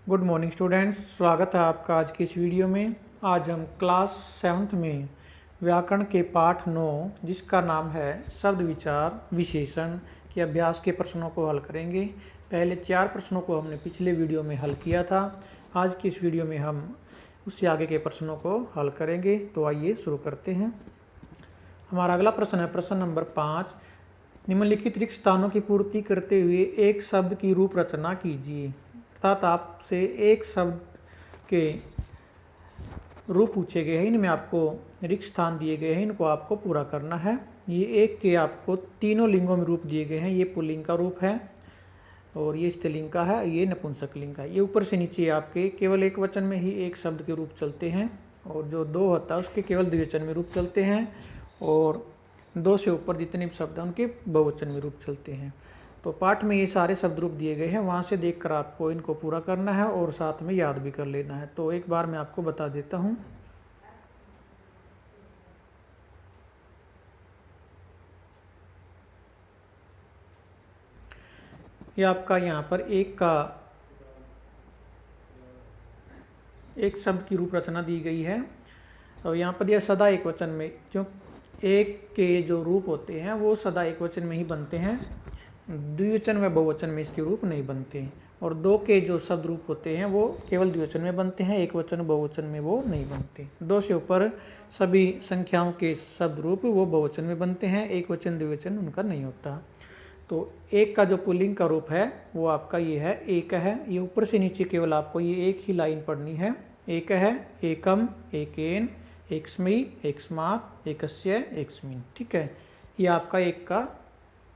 Good morning students, स्वागत है आपका आज की इस वीडियो में। आज हम क्लास 7th में व्याकरण के पाठ 9 जिसका नाम है शब्द विचार विशेषण के अभ्यास के प्रश्नों को हल करेंगे। पहले 4 प्रश्नों को हमने पिछले वीडियो में हल किया था। आज की इस वीडियो में हम उससे आगे के प्रश्नों को हल करेंगे। तो आइए शुरू करते हैं। हमारा अगला प्रश्न है प्रश्न नंबर 5। निम्नलिखित रिक्त स्थानों की पूर्ति करते हुए एक शब्द की रूप रचना कीजिए। अर्थात आपसे एक शब्द के रूप पूछे गए हैं, इनमें आपको रिक्त स्थान दिए गए हैं, इनको आपको पूरा करना है। ये एक के आपको तीनों लिंगों में रूप दिए गए हैं। ये पुल्लिंग का रूप है और ये स्त्रीलिंग का है, ये नपुंसकलिंग का है। ये ऊपर से नीचे आपके केवल एक वचन में ही एक शब्द के रूप चलते हैं और जो 2 होता है उसके केवल द्विवचन में रूप चलते हैं और 2 से ऊपर जितने भी शब्द हैं उनके बहुवचन में रूप चलते हैं। तो पाठ में ये सारे शब्द रूप दिए गए हैं, वहाँ से देखकर आपको इनको पूरा करना है और साथ में याद भी कर लेना है। तो एक बार मैं आपको बता देता हूँ। ये आपका यहाँ पर एक शब्द की रूप रचना दी गई है और यहाँ पर यह सदा एक वचन में, जो एक के जो रूप होते हैं वो सदा एक वचन में ही बनते हैं, द्विवचन में बहुवचन में इसके रूप नहीं बनते। और 2 के जो शब्द रूप होते हैं वो केवल द्विवचन में बनते हैं, एक वचन बहुवचन में वो नहीं बनते। 2 से ऊपर सभी संख्याओं के शब्द रूप वो बहुवचन में बनते हैं, एक वचन द्विवचन उनका नहीं होता। तो एक का जो पुल्लिंग का रूप है वो आपका ये है, एक है। ये ऊपर से नीचे केवल आपको ये एक ही लाइन पढ़नी है। एक है, एकम, एकेन, एकस्मि, एकस्मात्, एकस्य, एकस्मिन्। ठीक है, ये आपका एक का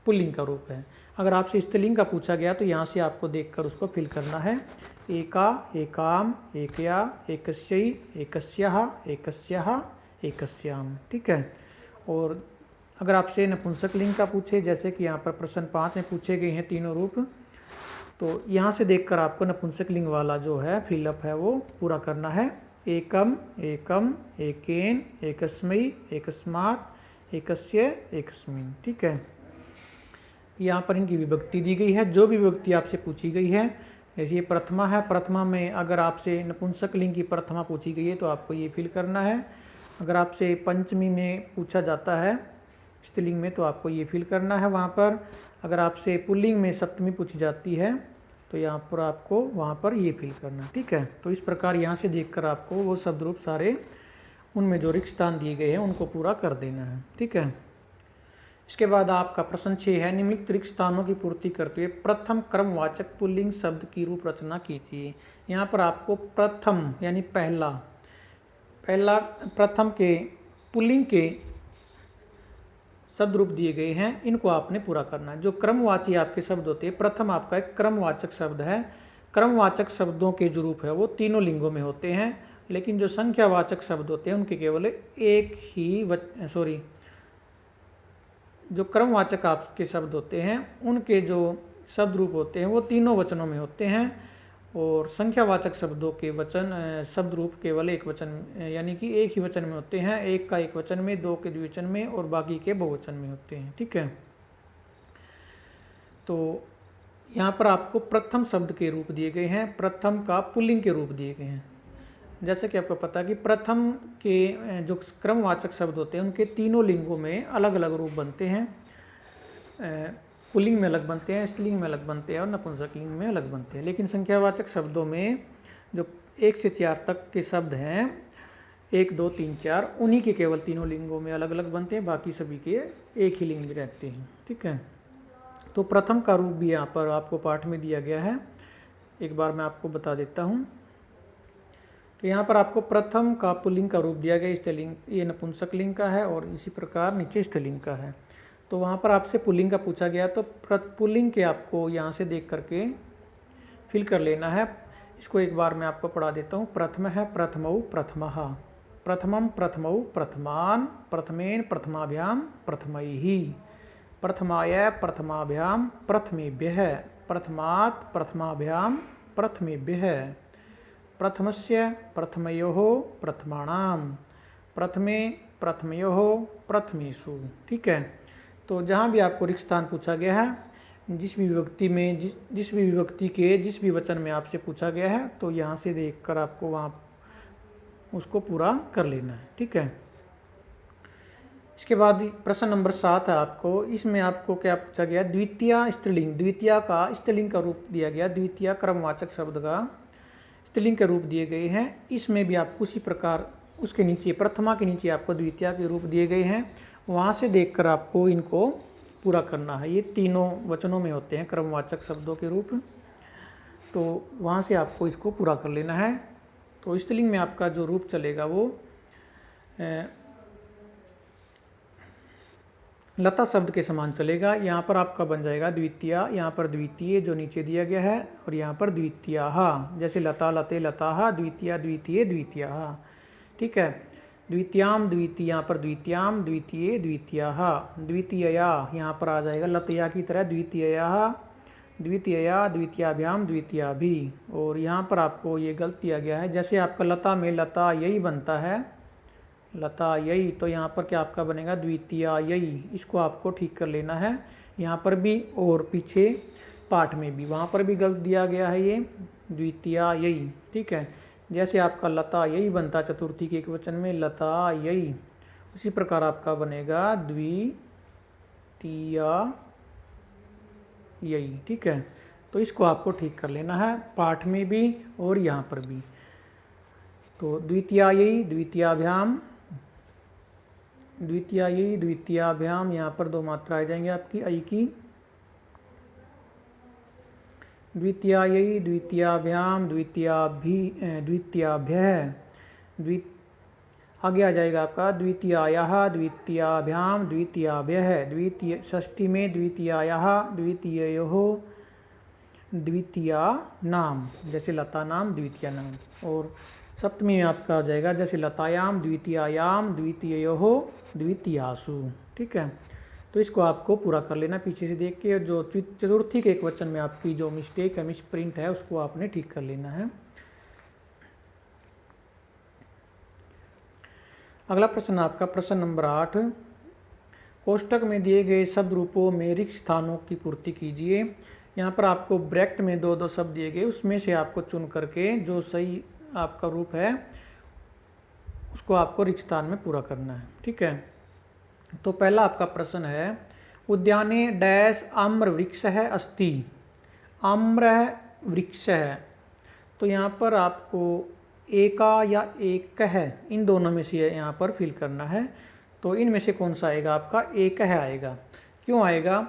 पुल्लिंग का रूप है। अगर आपसे स्त्रीलिंग का पूछा गया तो यहाँ से आपको देखकर उसको फिल करना है। एका, एकाम, एकया, एकस्यै, एकस्याः, एकस्याः, एकस्याम। ठीक है। और अगर आपसे नपुंसकलिंग का पूछे, जैसे कि यहाँ पर प्रश्न 5 में पूछे गए हैं तीनों रूप, तो यहाँ से देखकर आपको नपुंसकलिंग वाला जो है फिलअप है वो पूरा करना है। एकम, एकम, एकेन, एकस्मै, एकस्मात्, एकस्य, एकस्मिन्। ठीक है। यहाँ पर इनकी विभक्ति दी गई है, जो भी विभक्ति आपसे पूछी गई है। जैसे ये प्रथमा है, प्रथमा में अगर आपसे नपुंसकलिंग की प्रथमा पूछी गई है तो आपको ये फिल करना है। अगर आपसे पंचमी में पूछा जाता है स्त्रीलिंग में तो आपको ये फिल करना है वहाँ पर। अगर आपसे पुल्लिंग में सप्तमी पूछी जाती है तो यहाँ पर आपको वहाँ पर ये फिल करना है। ठीक है। तो इस प्रकार यहाँ से देखकर आपको वो शब्द रूप सारे उनमें जो रिक्त स्थान दिए गए हैं उनको पूरा कर देना है। ठीक है। इसके बाद आपका प्रश्न 6 है, निम्नलिखित रिक्त स्थानों की पूर्ति करते हुए प्रथम क्रमवाचक पुल्लिंग शब्द की रूप रचना कीजिए। यहाँ पर आपको प्रथम यानी पहला प्रथम के पुल्लिंग के शब्द रूप दिए गए हैं, इनको आपने पूरा करना है। जो क्रमवाची आपके शब्द होते हैं, प्रथम आपका एक क्रमवाचक शब्द है। क्रमवाचक शब्दों के जो रूप है वो तीनों लिंगों में होते हैं, लेकिन जो संख्यावाचक शब्द होते हैं उनके केवल एक ही जो क्रमवाचक आपके शब्द होते हैं उनके जो शब्द रूप होते हैं वो तीनों वचनों में होते हैं और संख्यावाचक शब्दों के शब्द रूप केवल एक वचन यानी कि एक ही वचन में होते हैं। एक का एक वचन में, 2 के द्विवचन में और बाकी के बहुवचन में होते हैं। ठीक है। तो यहाँ पर आपको प्रथम शब्द के रूप दिए गए हैं, प्रथम का पुल्लिंग के रूप दिए गए हैं। जैसे कि आपको पता है कि प्रथम के जो क्रमवाचक शब्द होते हैं उनके तीनों लिंगों में अलग अलग रूप बनते हैं। पुल्लिंग में अलग बनते हैं, स्त्रीलिंग में अलग बनते हैं और नपुंसकलिंग में अलग बनते हैं। लेकिन संख्यावाचक शब्दों में जो 1 से 4 तक के शब्द हैं, 1, 2, 3, 4, उन्हीं के केवल तीनों लिंगों में अलग अलग बनते हैं, बाकी सभी के एक ही लिंग में रहते हैं। ठीक है। तो प्रथम का रूप भी यहाँ पर आपको पाठ में दिया गया है, एक बार मैं आपको बता देता हूँ। तो यहाँ पर आपको प्रथम का पुल्लिंग का रूप दिया गया, स्त्रीलिंग ये नपुंसकलिंग का है और इसी प्रकार नीचे स्त्रीलिंग का है। तो वहाँ पर आपसे पुल्लिंग का पूछा गया तो पुल्लिंग के आपको यहाँ से देख करके फिल कर लेना है। इसको एक बार मैं आपको पढ़ा देता हूँ। प्रथम है, प्रथमौ, प्रथमः, प्रथमम, प्रथमौ, प्रथमान, प्रथमेन, प्रथमाभ्याम, प्रथमैहि, प्रथमाय, प्रथमाभ्याम, प्रथमेभ्यः, प्रथमात्, प्रथमाभ्याम, प्रथमेभ्यः, प्रथमस्य, प्रथमयोः, प्रथमाणाम, प्रथमे, प्रथमयोः, प्रथमेषु। ठीक है। तो जहाँ भी आपको रिक्त स्थान पूछा गया है जिस भी विभक्ति में जिस भी विभक्ति के जिस भी वचन में आपसे पूछा गया है तो यहाँ से देखकर आपको वहाँ उसको पूरा कर लेना है। ठीक है। इसके बाद प्रश्न नंबर 7 है आपको, इसमें आपको क्या पूछा गया, द्वितीय स्त्रीलिंग, द्वितीय का स्त्रीलिंग का रूप दिया गया, द्वितीय क्रमवाचक शब्द का स्त्रीलिंग के रूप दिए गए हैं। इसमें भी आपको उसी प्रकार उसके नीचे प्रथमा के नीचे आपको द्वितीय के रूप दिए गए हैं, वहाँ से देखकर आपको इनको पूरा करना है। ये तीनों वचनों में होते हैं क्रमवाचक शब्दों के रूप, तो वहाँ से आपको इसको पूरा कर लेना है। तो स्त्रीलिंग में आपका जो रूप चलेगा वो लता शब्द के समान चलेगा। यहाँ पर आपका बन जाएगा द्वितीय, यहाँ पर द्वितीय जो नीचे दिया गया है, और यहाँ पर द्वितीया, जैसे लता लते लता, द्वितीय द्वितीय द्वितीया। ठीक है। द्वितीयाम द्वितीय, यहाँ पर द्वितीयाम द्वितीय द्वितीया, द्वितीया यहाँ पर आ जाएगा लतया की तरह, द्वितीया द्वितीया द्वितीयाभ्याम द्वितीया भी। और यहाँ पर आपको ये गलत दिया गया है, जैसे आपका लता में लता यही बनता है, लता यही, तो यहाँ पर क्या आपका बनेगा द्वितीया यही। इसको आपको ठीक कर लेना है यहाँ पर भी और पीछे पाठ में भी, वहाँ पर भी गलत दिया गया है ये द्वितीया यही। ठीक है। जैसे आपका लता यही बनता चतुर्थी के एक वचन में लता यही, उसी प्रकार आपका बनेगा द्वितीया यही। ठीक है। तो इसको आपको ठीक कर लेना है पाठ में भी और यहाँ पर भी। तो द्वितीया यही द्वितीयाभ्याम, द्वितीया यही द्वितीयाभ्याम, यहाँ पर दो मात्रा आ जाएंगे आपकी आई की, द्वितीया यही द्वितीयाभ्याम द्वितीयाभ्य, आगे आ जाएगा आपका द्वितीयायाः द्वितीयाभ्याम द्वितीयाभ्यः, द्वितीय षष्ठी में द्वितीयायाः द्वितीययोः द्वितीया नाम, जैसे लता नाम द्वितीय नाम। और सप्तमी में आपका आ जाएगा जैसे लतायाम द्वितीयायाम द्वितीययोः द्वितीयासु। ठीक है। तो इसको आपको पूरा कर लेना पीछे से देख के, जो चतुर्थी के एक वचन में आपकी जो मिस्टेक है, मिसप्रिंट है, उसको आपने ठीक कर लेना है। अगला प्रश्न आपका प्रश्न नंबर 8, कोष्टक में दिए गए शब्द रूपों में रिक्त स्थानों की पूर्ति कीजिए। यहाँ पर आपको ब्रैकेट में दो दो शब्द दिए गए, उसमें से आपको चुन करके जो सही आपका रूप है उसको आपको रिक्त स्थान में पूरा करना है। ठीक है। तो पहला आपका प्रश्न है, उद्याने डैश आम्र वृक्ष है अस्ति, आम्र वृक्ष है। तो यहाँ पर आपको एका या एक है, इन दोनों में से यहाँ पर फिल करना है। तो इनमें से कौन सा आएगा आपका, एक है आएगा। क्यों आएगा,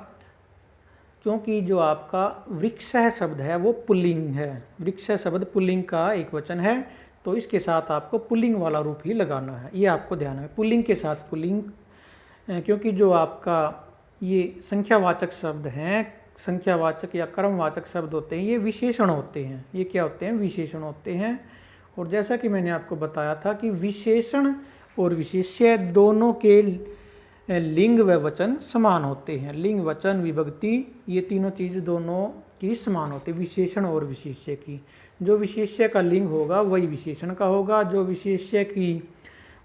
क्योंकि जो आपका वृक्ष है शब्द है वो पुल्लिंग है, वृक्ष शब्द पुल्लिंग का एक वचन है, तो इसके साथ आपको पुल्लिंग वाला रूप ही लगाना है, ये आपको ध्यान है। पुल्लिंग के साथ पुल्लिंग, क्योंकि जो आपका ये संख्यावाचक शब्द हैं, संख्यावाचक या कर्मवाचक शब्द होते हैं, ये विशेषण होते हैं। ये क्या होते हैं, विशेषण होते हैं। और जैसा कि मैंने आपको बताया था कि विशेषण और विशेष्य दोनों के लिंग व वचन समान होते हैं। लिंग वचन विभक्ति ये तीनों चीज़ दोनों की समान होती है, विशेषण और विशेष्य की। जो विशेष्य का लिंग होगा वही विशेषण का होगा, जो विशेष्य की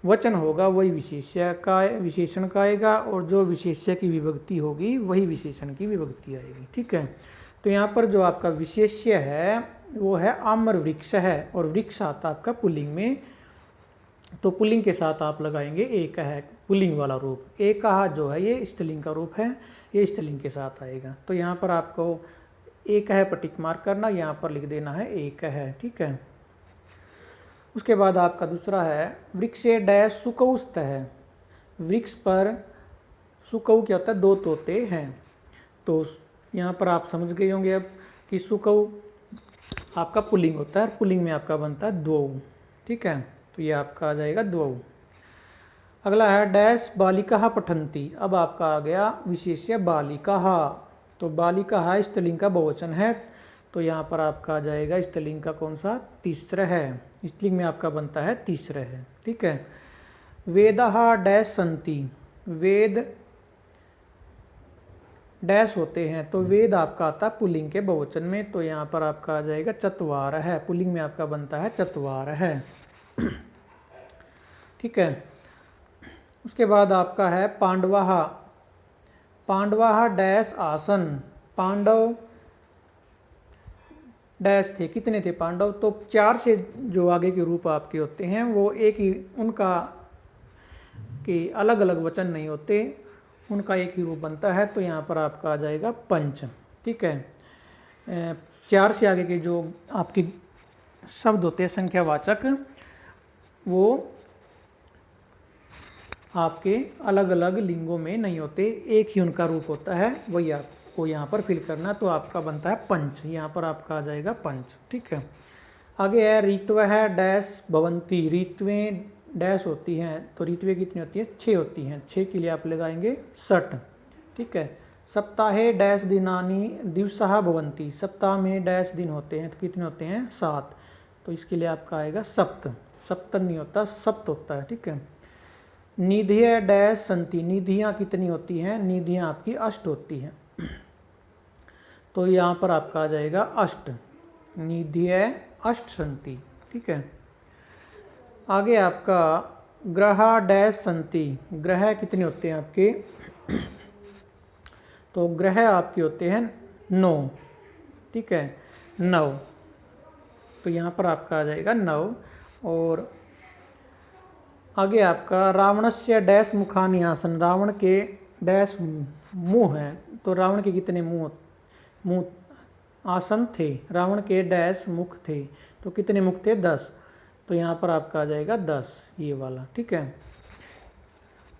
वचन होगा वही विशेषण का आएगा, और जो विशेष्य की विभक्ति होगी वही विशेषण की विभक्ति आएगी। ठीक है। तो यहाँ पर जो आपका विशेष्य है वो है आम्र वृक्ष है, और वृक्ष आता आपका पुल्लिंग में, तो पुल्लिंग के साथ आप लगाएंगे एक है, पुल्लिंग वाला रूप। एक जो है ये स्त्रीलिंग का रूप है, ये स्त्रीलिंग के साथ आएगा। तो यहाँ पर आपको एक है पर टिक मार्क करना, यहाँ पर लिख देना है एक है। ठीक है। उसके बाद आपका दूसरा है, वृक्षे डैश सुकौ स्तः, वृक्ष पर सुकौ क्या होता है, दो तोते हैं। तो यहाँ पर आप समझ गए होंगे अब कि सुकौ आपका पुल्लिंग होता है, पुल्लिंग में आपका बनता है द्वौ। ठीक है। तो ये आपका आ जाएगा द्वौ। अगला है डैश बालिका पठन्ति, अब आपका आ गया विशेष्य बालिका। तो बालिका स्त्रीलिंग का बहुवचन है, तो यहाँ पर आपका आ जाएगा स्त्रीलिंग का कौन सा, तीसरा है। स्त्रीलिंग में आपका बनता है तीसरा है। ठीक है। वेदः डैश सन्ति, वेद डैश होते हैं, तो वेद आपका आता है पुल्लिंग के बहुवचन में, तो यहाँ पर आपका आ जाएगा चत्वार है, पुल्लिंग में आपका बनता है चत्वार है। ठीक है। उसके बाद आपका है पांडवाः, पांडवाः डैश आसन, पांडव डैश थे, कितने थे पांडव। तो 4 से जो आगे के रूप आपके होते हैं वो एक ही, उनका कि अलग अलग वचन नहीं होते, उनका एक ही रूप बनता है। तो यहाँ पर आपका आ जाएगा पंच। ठीक है, 4 से आगे के जो आपके शब्द होते हैं संख्यावाचक, वो आपके अलग अलग लिंगों में नहीं होते, एक ही उनका रूप होता है, वही आपको यहाँ पर फिल करना। तो आपका बनता है पंच, यहाँ पर आपका आ जाएगा पंच। ठीक है, आगे है ऋत्व है डैश भवंती। ऋत्वें डैश होती हैं, तो ऋत्वें कितनी होती है, 6 होती हैं। 6 के लिए आप लगाएंगे 60। ठीक है, सप्ताहे डैश दिनानि दिवसः भवन्ति। सप्ताह में डैश दिन होते हैं, तो कितने होते हैं, 7। तो इसके लिए आपका आएगा सप्त। सप्तन नहीं होता, सप्त होता है। ठीक है, निधिय डैश संति। निधियाँ कितनी होती हैं, निधियाँ आपकी अष्ट होती हैं। तो यहाँ पर आपका आ जाएगा अष्ट। निधिय अष्ट संति। ठीक है, आगे आपका ग्रह डैश संति। ग्रह कितने होते हैं आपके, तो ग्रह आपके होते हैं 9। ठीक है, 9। तो यहाँ पर आपका आ जाएगा 9। और आगे आपका रावणस्य डैश मुखानि आसन। रावण के डैश मुंह हैं, तो रावण के कितने मुंह आसन थे। रावण के डैश मुख थे, तो कितने मुख थे, 10। तो यहाँ पर आपका आ जाएगा 10, ये वाला। ठीक है,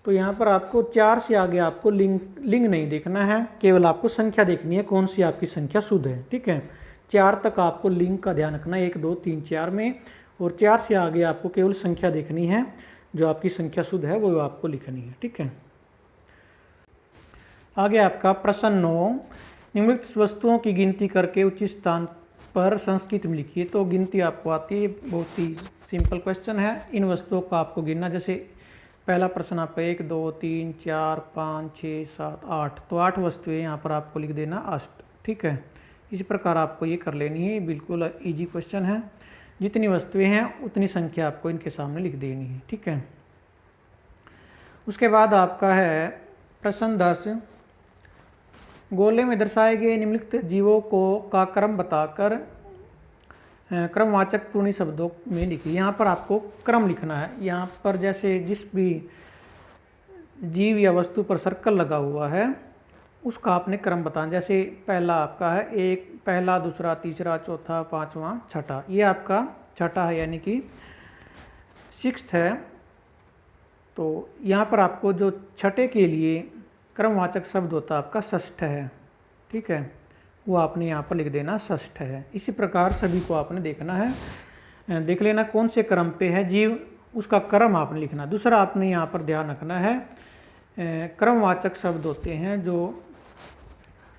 तो यहाँ पर आपको 4 से आगे आपको लिंग नहीं देखना है, केवल आपको संख्या देखनी है, कौन सी आपकी संख्या शुद्ध है। ठीक है, 4 तक आपको लिंग का ध्यान रखना है, 1 2 3 4 में। और 4 से आगे आपको केवल संख्या देखनी है, जो आपकी संख्या शुद्ध है वो आपको लिखनी है। ठीक है, आगे आपका प्रश्न 9, निम्नलिखित वस्तुओं की गिनती करके उचित स्थान पर संस्कृत में लिखिए। तो गिनती आपको आती है, बहुत ही सिंपल क्वेश्चन है। इन वस्तुओं का आपको गिनना, जैसे पहला प्रश्न आपका 1 2 3 4 5 6 7 8, तो 8 वस्तुएं यहाँ पर आपको लिख देना अष्ट। ठीक है, इसी प्रकार आपको ये कर लेनी है, बिल्कुल इजी क्वेश्चन है। जितनी वस्तुएं हैं उतनी संख्या आपको इनके सामने लिख देनी है। ठीक है, उसके बाद आपका है प्रश्न 10, गोले में दर्शाए गए निम्नलिखित जीवों को का क्रम बताकर क्रमवाचक पूर्णी शब्दों में लिखिए। यहाँ पर आपको क्रम लिखना है। यहाँ पर जैसे जिस भी जीव या वस्तु पर सर्कल लगा हुआ है उसका आपने क्रम बताना। जैसे पहला आपका है एक, पहला, दूसरा, तीसरा, चौथा, पांचवा, छठा। ये आपका छठा है, यानी कि 6th है। तो यहाँ पर आपको जो छठे के लिए क्रमवाचक शब्द होता है आपका षष्ठ है। ठीक है, वो आपने यहाँ पर लिख देना षष्ठ है। इसी प्रकार सभी को आपने देखना है, देख लेना कौन से क्रम पे है जीव, उसका क्रम आपने लिखना। दूसरा आपने यहाँ पर ध्यान रखना है, क्रमवाचक शब्द होते हैं जो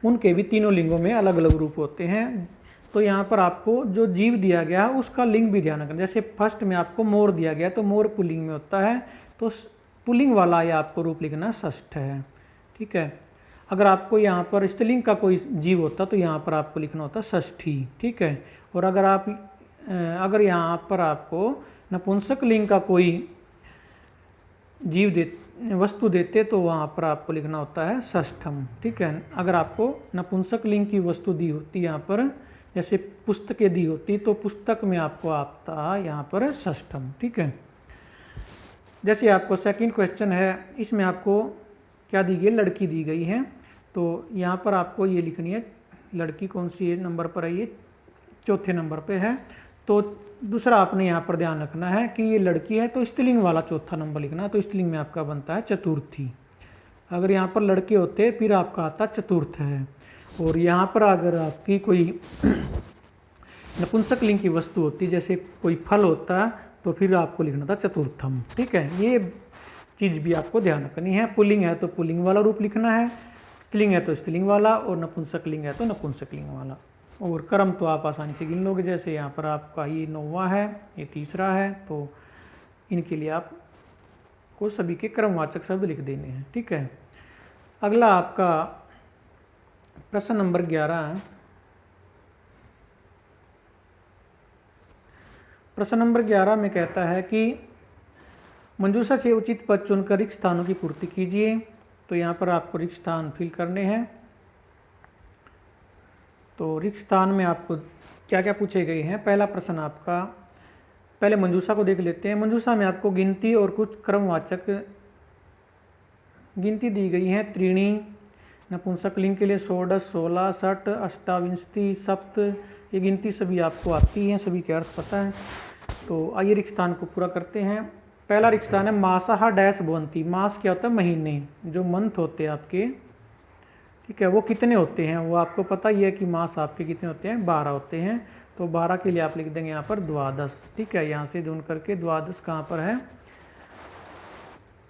उनके भी तीनों लिंगों में अलग अलग रूप होते हैं। तो यहाँ पर आपको जो जीव दिया गया है उसका लिंग भी ध्यान रखना। जैसे फर्स्ट में आपको मोर दिया गया, तो मोर पुल्लिंग में होता है, तो पुल्लिंग वाला ये आपको रूप लिखना षष्ठ है। ठीक है, अगर आपको यहाँ पर स्त्रीलिंग का कोई जीव होता तो यहाँ पर आपको लिखना होता षष्ठी। ठीक है, और अगर यहाँ पर आपको नपुंसक लिंग का कोई जीव वस्तु देते तो वहाँ पर आपको लिखना होता है षष्ठम। ठीक है, अगर आपको नपुंसक लिंग की वस्तु दी होती यहाँ पर, जैसे पुस्तकें दी होती, तो पुस्तक में आपको आता यहाँ पर षष्ठम। ठीक है, जैसे आपको सेकंड क्वेश्चन है, इसमें आपको क्या दी गई, लड़की दी गई है। तो यहाँ पर आपको ये लिखनी है, लड़की कौन सी नंबर पर है, ये 4थे नंबर पे है। तो दूसरा आपने यहाँ पर ध्यान रखना है कि ये लड़की है, तो स्त्रीलिंग वाला 4था नंबर लिखना। तो स्त्रीलिंग में आपका बनता है चतुर्थी। अगर यहाँ पर लड़के होते फिर आपका आता चतुर्थ है। और यहाँ पर अगर आपकी कोई नपुंसक लिंग की वस्तु होती, जैसे कोई फल होता, तो फिर आपको लिखना था चतुर्थम। ठीक है, ये चीज़ भी आपको ध्यान रखनी है। पुल्लिंग है तो पुल्लिंग वाला रूप लिखना है, स्त्रीलिंग है तो स्त्रीलिंग वाला, और नपुंसक लिंग है तो नपुंसक लिंग वाला। और क्रम तो आप आसानी से गिन लोगे। जैसे यहाँ पर आपका ये 9वां है, ये तीसरा है, तो इनके लिए आपको सभी के क्रमवाचक शब्द लिख देने हैं। ठीक है, अगला आपका प्रश्न नंबर 11। प्रश्न नंबर 11 में कहता है कि मंजूषा से उचित पद चुनकर रिक्त स्थानों की पूर्ति कीजिए। तो यहाँ पर आपको रिक्त स्थान फिल करने हैं। तो रिक्त स्थान में आपको क्या क्या पूछे गए हैं। पहला प्रश्न आपका, पहले मंजूषा को देख लेते हैं। मंजूषा में आपको गिनती और कुछ क्रमवाचक गिनती दी गई है। त्रीणी नपुंसक लिंग के लिए 16, 16, 60, अष्टाविंशति, सप्त, ये गिनती सभी आपको आती हैं, सभी के अर्थ पता है। तो आइए रिक्त स्थान को पूरा करते हैं। पहला रिक्त स्थान है मासः डैश भवन्ति। मास क्या होता है? महीने, जो मंथ होते हैं आपके, ठीक है, वो कितने होते हैं वो आपको पता ही है कि मास आपके कितने होते हैं? 12 होते हैं। तो 12 के लिए आप लिख देंगे यहाँ पर द्वादश, ठीक है, यहाँ से ढूंढ करके द्वादश कहाँ पर है,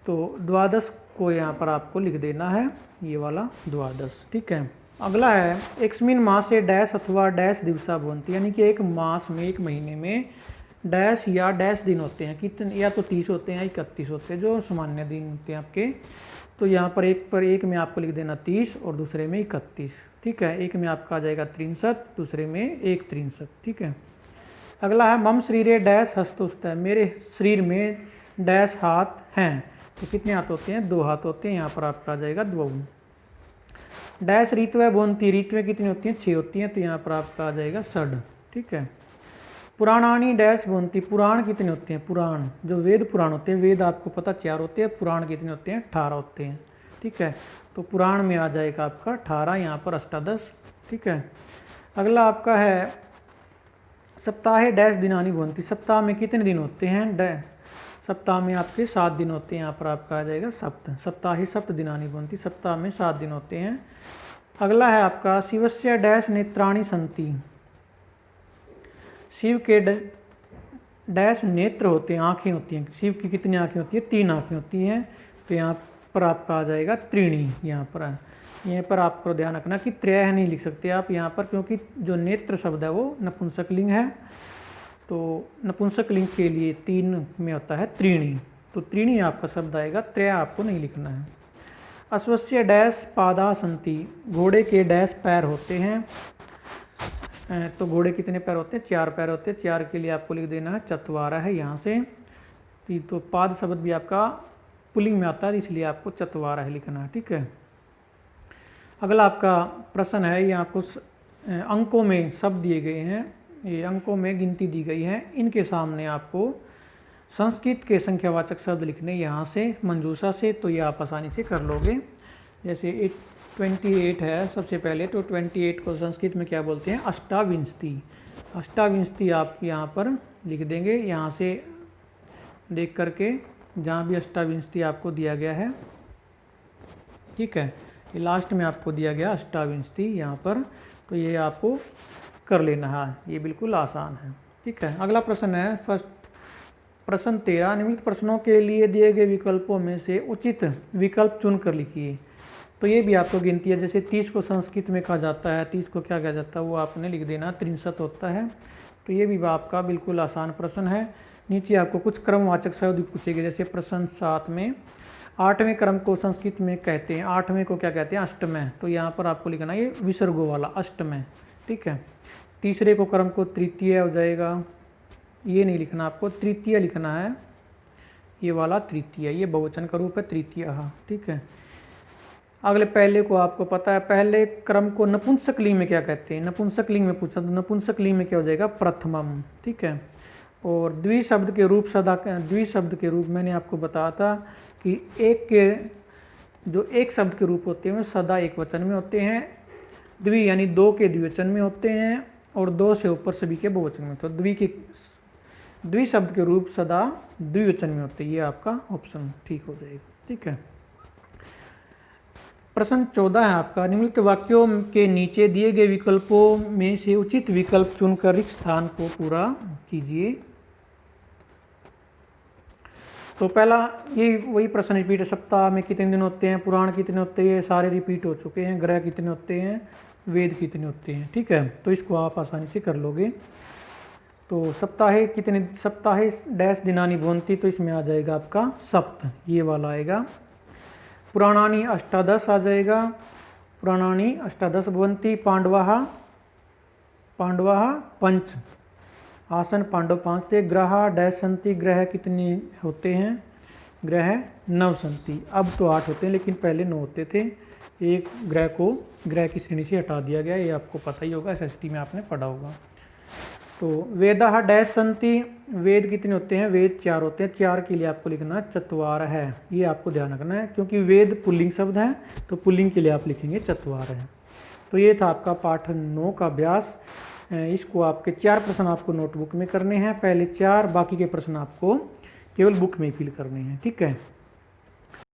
तो द्वादश को यहाँ पर आपको लिख देना है, ये वाला द्वादश, ठीक है। अगला है एकस्मिन् मासे डैश अथवा डैश दिवसा भवन्ति, यानी कि एक मास में, एक महीने में डैश या डैश दिन होते हैं। कितने? या तो 30 होते हैं या 31 होते हैं, जो सामान्य दिन होते हैं आपके। तो यहाँ पर एक में आपको लिख देना 30 और दूसरे में 31, ठीक है। एक में आपका आ जाएगा 63, दूसरे में 163, ठीक है। अगला है मम शरीरे डैश हस्तुस्तः, मेरे शरीर में डैश हाथ हैं। तो कितने हाथ होते हैं? 2 हाथ होते हैं। यहाँ पर आपका आ जाएगा द्वौ। डैश ऋत्वः भवन्ति, ऋत्वें कितनी होती हैं? 6 होती हैं। तो यहाँ पर आपका आ जाएगा षड, ठीक है। पुराणानि डैश भवन्ति, पुराण कितने होते हैं? पुराण, जो वेद पुराण होते हैं, वेद आपको पता 4 होते हैं, पुराण कितने होते हैं? 18 होते हैं, ठीक है। तो पुराण में आ जाएगा आपका 18, यहाँ पर अष्टादश, ठीक है। अगला आपका है सप्ताहे डैश दिनानि भवन्ति, सप्ताह में कितने दिन होते हैं? सप्ताह में आपके 7 दिन होते हैं। यहाँ पर आपका आ जाएगा सप्त, सप्ताहे सप्त दिनानि भवन्ति, सप्ताह में 7 दिन होते हैं। अगला है आपका शिवस्य डैश नेत्राणि सन्ति, शिव के डैश नेत्र होते हैं, आँखें होती हैं। शिव की कितनी आँखें होती हैं? 3 आँखें होती हैं। तो यहाँ पर आपका आ जाएगा त्रीणी। यहाँ पर आपको ध्यान रखना कि त्रय नहीं लिख सकते आप यहाँ पर, क्योंकि जो नेत्र शब्द है वो नपुंसक लिंग है। तो नपुंसक लिंग के लिए 3 में होता है त्रीणी, तो त्रीणी आपका शब्द आएगा, त्रय आपको नहीं लिखना है। अश्वस्य डैश पादा सन्ति, घोड़े के डैश पैर होते हैं। तो घोड़े कितने पैर होते हैं? 4 पैर होते हैं। 4 के लिए आपको लिख देना है चत्वारः है यहाँ से। तो पाद शब्द भी आपका पुल्लिंग में आता है, इसलिए आपको चत्वारः लिखना है, ठीक है। अगला आपका प्रश्न है, यहाँ कुछ अंकों में शब्द दिए गए हैं, ये अंकों में गिनती दी गई है। इनके सामने आपको संस्कृत के संख्यावाचक शब्द लिखने यहाँ से मंजूषा से, तो ये आप आसानी से कर लोगे। जैसे 28 है सबसे पहले, तो 28 को संस्कृत में क्या बोलते हैं? अष्टाविंशति। अष्टाविंशति आप यहाँ पर लिख देंगे, यहाँ से देख करके जहाँ भी अष्टाविंशति आपको दिया गया है, ठीक है, ये लास्ट में आपको दिया गया अष्टाविंशति यहाँ पर, तो ये आपको कर लेना है, ये बिल्कुल आसान है, ठीक है। अगला प्रश्न है फर्स्ट प्रश्न 13, निम्नलिखित प्रश्नों के लिए दिए गए विकल्पों में से उचित विकल्प चुन कर लिखिए। तो ये भी आपको गिनती है। जैसे 30 को संस्कृत में कहा जाता है, 30 को क्या कहा जाता है वो आपने लिख देना, 63 होता है। तो ये भी आपका बिल्कुल आसान प्रश्न है। नीचे आपको कुछ क्रमवाचक शब्द पूछेंगे। जैसे प्रश्न 7 में 8वें क्रम को संस्कृत में कहते हैं, 8वें को क्या कहते हैं? अष्टमें। तो यहाँ पर आपको लिखना ये विसर्गों वाला अष्टमें, ठीक है। तीसरे को क्रम को तृतीय हो जाएगा, ये नहीं लिखना आपको, तृतीय लिखना है, ये वाला तृतीय, ये बहुवचन का रूप है तृतीय, ठीक है। अगले पहले को आपको पता है, पहले क्रम को नपुंसक लिंग में क्या कहते हैं? नपुंसक लिंग में पूछा तो नपुंसक लिंग में क्या हो जाएगा? प्रथमम, ठीक है। और द्विशब्द के रूप द्विशब्द के रूप मैंने आपको बताया था कि एक शब्द के रूप होते हैं सदा एक वचन में होते हैं, द्वि यानी 2 के द्विवचन में होते हैं, और 2 से ऊपर सभी के बहुवचन में। तो द्विशब्द के रूप सदा द्विवचन में होते हैं, ये आपका ऑप्शन ठीक हो जाएगा, ठीक है। प्रश्न 14 है आपका, निम्नलिखित वाक्यों के नीचे दिए गए विकल्पों में से उचित विकल्प चुनकर रिक्त स्थान को पूरा कीजिए। तो पहला ये वही प्रश्न रिपीट है, सप्ताह में कितने दिन होते हैं, पुराण कितने होते हैं, सारे रिपीट हो चुके हैं, ग्रह कितने होते हैं, वेद कितने होते हैं, ठीक है। तो इसको आप आसानी से कर लोगे। तो सप्ताहे डैश दिनानि भवन्ति, तो इसमें आ जाएगा आपका सप्त, ये वाला आएगा। पुराणानि अष्टादश आ जाएगा, पुराणानि अष्टादश भवन्ति। पांडवाः पंच, आसन पांडव 5 थे। ग्रह डैश सन्ति, ग्रह कितने होते हैं? ग्रह 9 सन्ति। अब तो 8 होते हैं, लेकिन पहले 9 होते थे। एक ग्रह को ग्रह की श्रेणी से हटा दिया गया, ये आपको पता ही होगा, एसएसटी में आपने पढ़ा होगा। तो वेदाः डैश सन्ति, वेद कितने होते हैं, वेद 4 होते हैं, 4 के लिए आपको लिखना चत्वार है, ये आपको ध्यान रखना है क्योंकि वेद पुल्लिंग शब्द है, तो पुल्लिंग के लिए आप लिखेंगे चत्वार है। तो ये था आपका पाठ 9 का अभ्यास। इसको आपके 4 प्रश्न आपको नोटबुक में करने हैं, पहले 4, बाकी के प्रश्न आपको केवल बुक में फिल करने हैं, ठीक है।